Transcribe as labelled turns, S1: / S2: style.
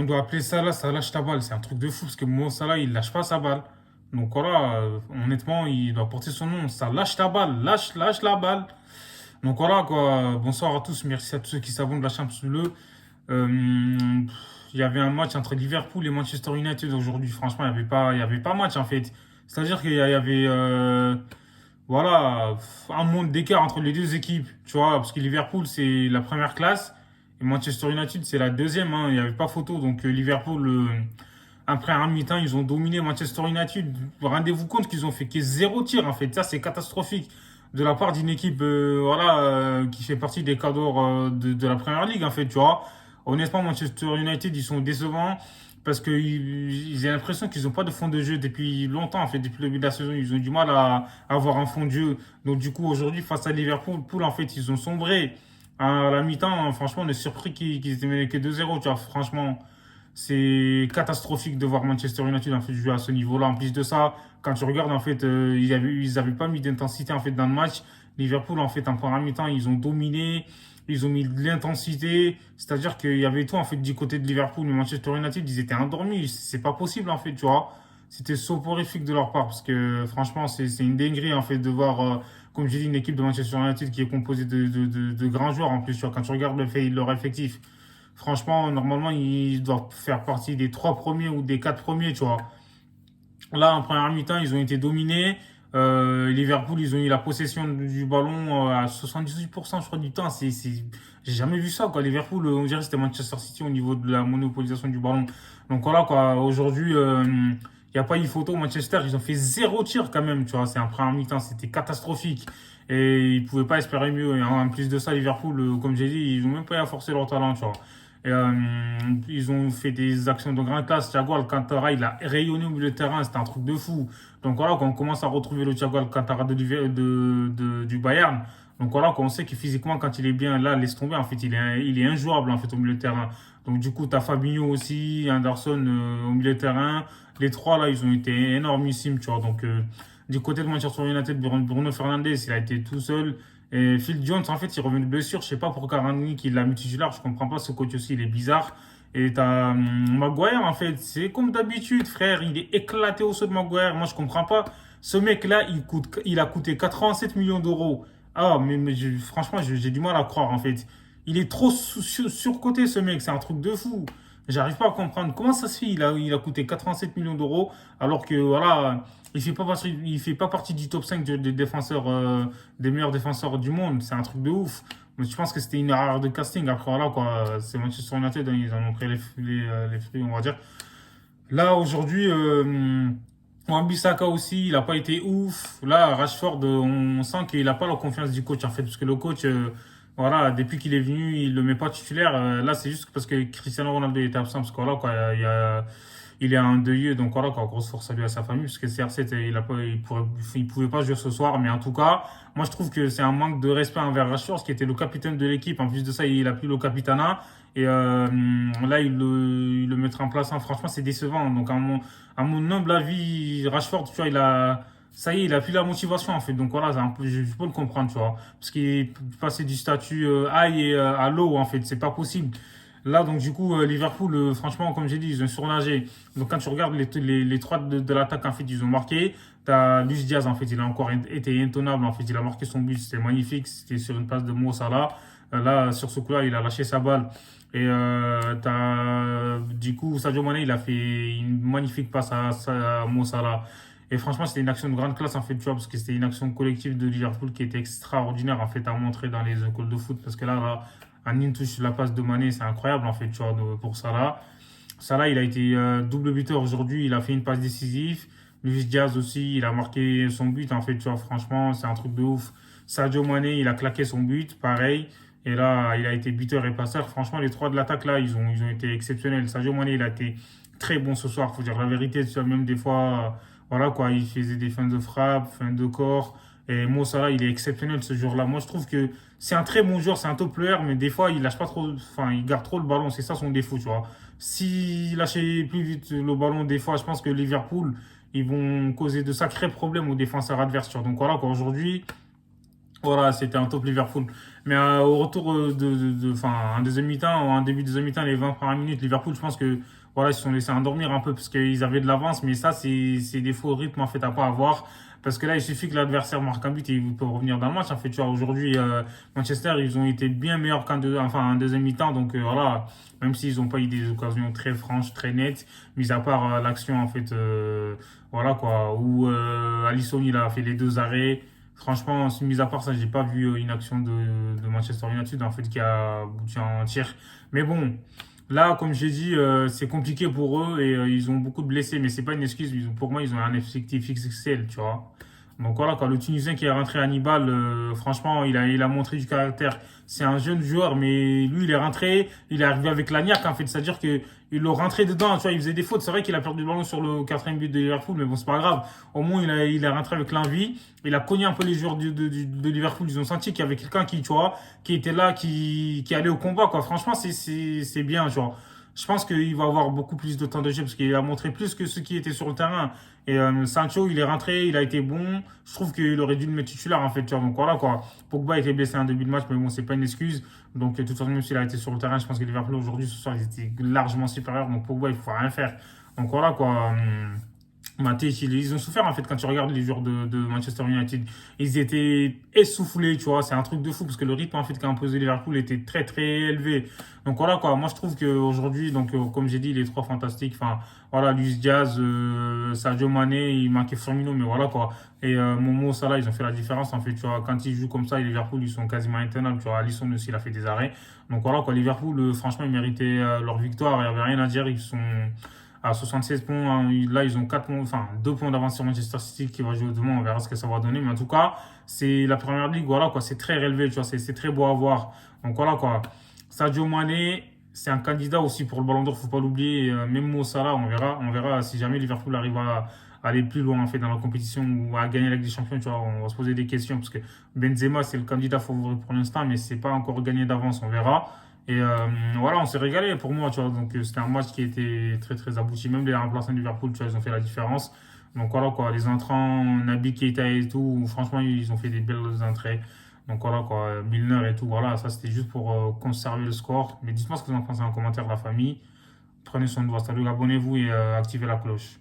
S1: On doit appeler ça là, ça lâche ta balle. C'est un truc de fou parce que Mo Salah, il lâche pas sa balle. Donc voilà, honnêtement, il doit porter son nom. Ça lâche ta balle, lâche la balle. Donc voilà quoi. Bonsoir à tous, merci à tous ceux qui s'abonnent de la Champions League. Euh, il y avait un match entre Liverpool et Manchester United aujourd'hui. Franchement, il y avait pas match en fait. C'est-à-dire qu'il y avait voilà, un monde d'écart entre les deux équipes, tu vois, parce que Liverpool, c'est la première classe et Manchester United, c'est la deuxième, hein, il n'y avait pas photo. Donc Liverpool, après un mi-temps, ils ont dominé Manchester United. Rendez-vous compte qu'ils ont fait que zéro tir, en fait. Ça, c'est catastrophique de la part d'une équipe voilà, qui fait partie des cadors de la Première Ligue, en fait, tu vois. Honnêtement, Manchester United, ils sont décevants parce que j'ai l'impression qu'ils n'ont pas de fond de jeu depuis longtemps, en fait, depuis le début de la saison. Ils ont du mal à avoir un fond de jeu. Donc, du coup, aujourd'hui, face à Liverpool, en fait, ils ont sombré. À la mi-temps, hein, franchement, on est surpris qu'ils aient mené que 2-0, tu vois. Franchement, c'est catastrophique de voir Manchester United en fait jouer à ce niveau-là. En plus de ça, quand tu regardes en fait, ils avaient pas mis d'intensité en fait dans le match. Liverpool en fait en première mi-temps, ils ont dominé, ils ont mis de l'intensité. C'est-à-dire qu'il y avait tout en fait du côté de Liverpool, mais Manchester United, ils étaient endormis. C'est pas possible en fait, tu vois. C'était soporifique de leur part parce que franchement, c'est une dinguerie en fait de voir, comme j'ai dit, une équipe de Manchester United qui est composée de grands joueurs en plus. Tu vois, quand tu regardes leur effectif. Franchement, normalement, ils doivent faire partie des trois premiers ou des quatre premiers, tu vois. Là, en première mi-temps, ils ont été dominés. Liverpool, ils ont eu la possession du ballon à 78%, je crois, du temps. J'ai jamais vu ça, quoi. Liverpool, on dirait que c'était Manchester City au niveau de la monopolisation du ballon. Donc voilà, quoi. Aujourd'hui, il n'y a pas eu photo. Manchester, ils ont fait zéro tir quand même, tu vois. C'est en première mi-temps, c'était catastrophique. Et ils pouvaient pas espérer mieux. Et en plus de ça, Liverpool, comme j'ai dit, ils ont même pas eu à forcer leur talent, tu vois. Et, ils ont fait des actions de grande classe. Thiago Alcantara, il a rayonné au milieu de terrain, c'était un truc de fou. Donc voilà, quand on commence à retrouver le Thiago Alcantara du Bayern, donc voilà, quand on sait que physiquement, quand il est bien là, laisse tomber, en fait, il est injouable en fait au milieu de terrain. Donc du coup, tu as Fabinho aussi, Anderson au milieu de terrain. Les trois là, ils ont été énormissimes, tu vois. Donc du côté de Manchester United, Bruno Fernandes, il a été tout seul. Et Phil Jones, en fait, il revient de blessure. Je sais pas pourquoi Rangnick il l'a mis titulaire. Je comprends pas. Ce coach aussi, il est bizarre. Et t'as Maguire, en fait. C'est comme d'habitude, frère. Il est éclaté au sol de Maguire. Moi, je comprends pas. Ce mec-là, il a coûté 87 millions d'euros. Ah, franchement, j'ai du mal à croire, en fait. Il est trop surcoté, ce mec. C'est un truc de fou. J'arrive pas à comprendre. Comment ça se fait? Il a coûté 87 millions d'euros alors que, voilà, il fait pas partie du top 5 des défenseurs, des meilleurs défenseurs du monde. C'est un truc de ouf. Mais je pense que c'était une erreur de casting. Après, voilà, quoi. C'est Manchester United, hein, ils en ont pris les fruits, on va dire. Là, aujourd'hui, Wan-Bissaka aussi, il n'a pas été ouf. Là, Rashford, on sent qu'il n'a pas la confiance du coach, en fait. Parce que le coach, voilà, depuis qu'il est venu, il le met pas titulaire. Là, c'est juste parce que Cristiano Ronaldo était absent. Parce que voilà, quoi, il est un deuil. Donc voilà, quoi, grosse force à lui, à sa famille. Parce que CR7, il pouvait pas jouer ce soir. Mais en tout cas, moi, je trouve que c'est un manque de respect envers Rashford, qui était le capitaine de l'équipe. En plus de ça, il a plus le capitana. Et là, il le mettra en place. Hein. Franchement, c'est décevant. Donc, à mon humble avis, Rashford, tu vois, ça y est, il a plus la motivation, en fait. Donc, voilà, je peux le comprendre, tu vois. Parce qu'il est passé du statut high et à low, en fait. C'est pas possible. Là, donc, du coup, Liverpool, franchement, comme j'ai dit, ils ont surnagé. Donc, quand tu regardes les trois de l'attaque, en fait, ils ont marqué. T'as Luis Diaz, en fait, il a encore été intenable. En fait, il a marqué son but, c'était magnifique. C'était sur une passe de Mo Salah. Là, sur ce coup-là, il a lâché sa balle. Et du coup, Sadio Mané, il a fait une magnifique passe à Mo Salah. Et franchement, c'était une action de grande classe, en fait, tu vois, parce que c'était une action collective de Liverpool qui était extraordinaire, en fait, à montrer dans les écoles de foot. Parce que là, en une touche, la passe de Mané, c'est incroyable, en fait, tu vois, pour Salah. Salah, il a été double buteur aujourd'hui, il a fait une passe décisive. Luis Diaz aussi, il a marqué son but, en fait, tu vois, franchement, c'est un truc de ouf. Sadio Mané, il a claqué son but, pareil. Et là, il a été buteur et passeur. Franchement, les trois de l'attaque, là, ils ont été exceptionnels. Sadio Mané, il a été très bon ce soir, faut dire la vérité. Tu vois, même des fois, voilà quoi, il faisait des fins de frappe, fins de corps. Et Mo Salah, il est exceptionnel ce jour-là. Moi, je trouve que c'est un très bon joueur, c'est un top player, mais des fois, il lâche pas trop, enfin, il garde trop le ballon. C'est ça son défaut, tu vois. S'il lâchait plus vite le ballon, des fois, je pense que Liverpool, ils vont causer de sacrés problèmes aux défenseurs adverses. Tu vois. Donc voilà, quoi, aujourd'hui, Voilà, c'était un top Liverpool. Mais au retour enfin, un deuxième mi-temps, ou un début de deuxième mi-temps, les 20 premières minutes, Liverpool, je pense que voilà, ils se sont laissés endormir un peu parce qu'ils avaient de l'avance. Mais ça, c'est des faux rythmes en fait à pas avoir. Parce que là, il suffit que l'adversaire marque un but et il peut revenir dans le match. En fait, tu vois, aujourd'hui, Manchester, ils ont été bien meilleurs enfin, un deuxième mi-temps. Donc voilà, même s'ils n'ont pas eu des occasions très franches, très nettes, mis à part l'action en fait, voilà quoi, où Alisson il a fait les deux arrêts. Franchement, mis à part ça, j'ai pas vu une action de Manchester United en fait qui a abouti en tir. Mais bon, là, comme j'ai dit, c'est compliqué pour eux et ils ont beaucoup de blessés, mais c'est pas une excuse. Pour moi, ils ont un effectif XXL, tu vois. Donc voilà, quand le Tunisien qui est rentré à Hannibal, franchement, il a montré du caractère. C'est un jeune joueur, mais lui, il est rentré, il est arrivé avec la niaque, en fait. C'est-à-dire que il l'a rentré dedans, tu vois, il faisait des fautes. C'est vrai qu'il a perdu le ballon sur le quatrième but de Liverpool, mais bon, c'est pas grave. Au moins, il est rentré avec l'envie. Il a cogné un peu les joueurs de Liverpool. Ils ont senti qu'il y avait quelqu'un qui, tu vois, qui était là, qui allait au combat, quoi. Franchement, c'est bien, genre. Je pense qu'il va avoir beaucoup plus de temps de jeu parce qu'il a montré plus que ceux qui étaient sur le terrain. Et Sancho, il est rentré, il a été bon. Je trouve qu'il aurait dû le mettre titulaire, en fait, tu vois. Donc voilà, quoi. Pogba était blessé en début de match, mais bon, c'est pas une excuse. Donc, de toute façon, même s'il a été sur le terrain, je pense que Liverpool aujourd'hui, ce soir, ils étaient largement supérieurs. Donc, Pogba, il faut rien faire. Donc, voilà, quoi. Matic, ils ont souffert en fait quand tu regardes les joueurs de Manchester United. Ils étaient essoufflés, tu vois. C'est un truc de fou parce que le rythme en fait qu'a imposé Liverpool était très très élevé. Donc voilà quoi. Moi je trouve qu'aujourd'hui, donc comme j'ai dit, les trois fantastiques. Enfin voilà, Luis Diaz, Sadio Mané, il manquait Firmino, mais voilà quoi. Et Momo, Salah, ils ont fait la différence en fait. Tu vois, quand ils jouent comme ça, et Liverpool, ils sont quasiment intenables. Tu vois, Alisson aussi, il a fait des arrêts. Donc voilà quoi. Liverpool, franchement, ils méritaient leur victoire. Il n'y avait rien à dire. Ils sont à 76 points, hein. Là, ils ont 4 points, enfin 2 points d'avance sur Manchester City qui va jouer demain. On verra ce que ça va donner. Mais en tout cas, c'est la première ligue. Voilà quoi. C'est très relevé. Tu vois, c'est très beau à voir. Donc voilà quoi. Sadio Mané, c'est un candidat aussi pour le Ballon d'Or. Faut pas l'oublier. Même Mo Salah, on verra. On verra si jamais Liverpool arrive à aller plus loin en fait dans la compétition ou à gagner la Ligue des Champions. Tu vois, on va se poser des questions parce que Benzema c'est le candidat favori pour l'instant, mais c'est pas encore gagné d'avance. On verra. Et voilà, on s'est régalé pour moi, tu vois. Donc c'était un match qui était très très abouti. Même les remplaçants de Liverpool, tu vois, ils ont fait la différence. Donc voilà quoi, les entrants, Naby Keita et tout, franchement, ils ont fait des belles entrées. Donc voilà quoi, Milner et tout, voilà, ça c'était juste pour conserver le score. Mais dites-moi ce que vous en pensez en commentaire, la famille. Prenez soin de vous, salut, abonnez-vous et activez la cloche.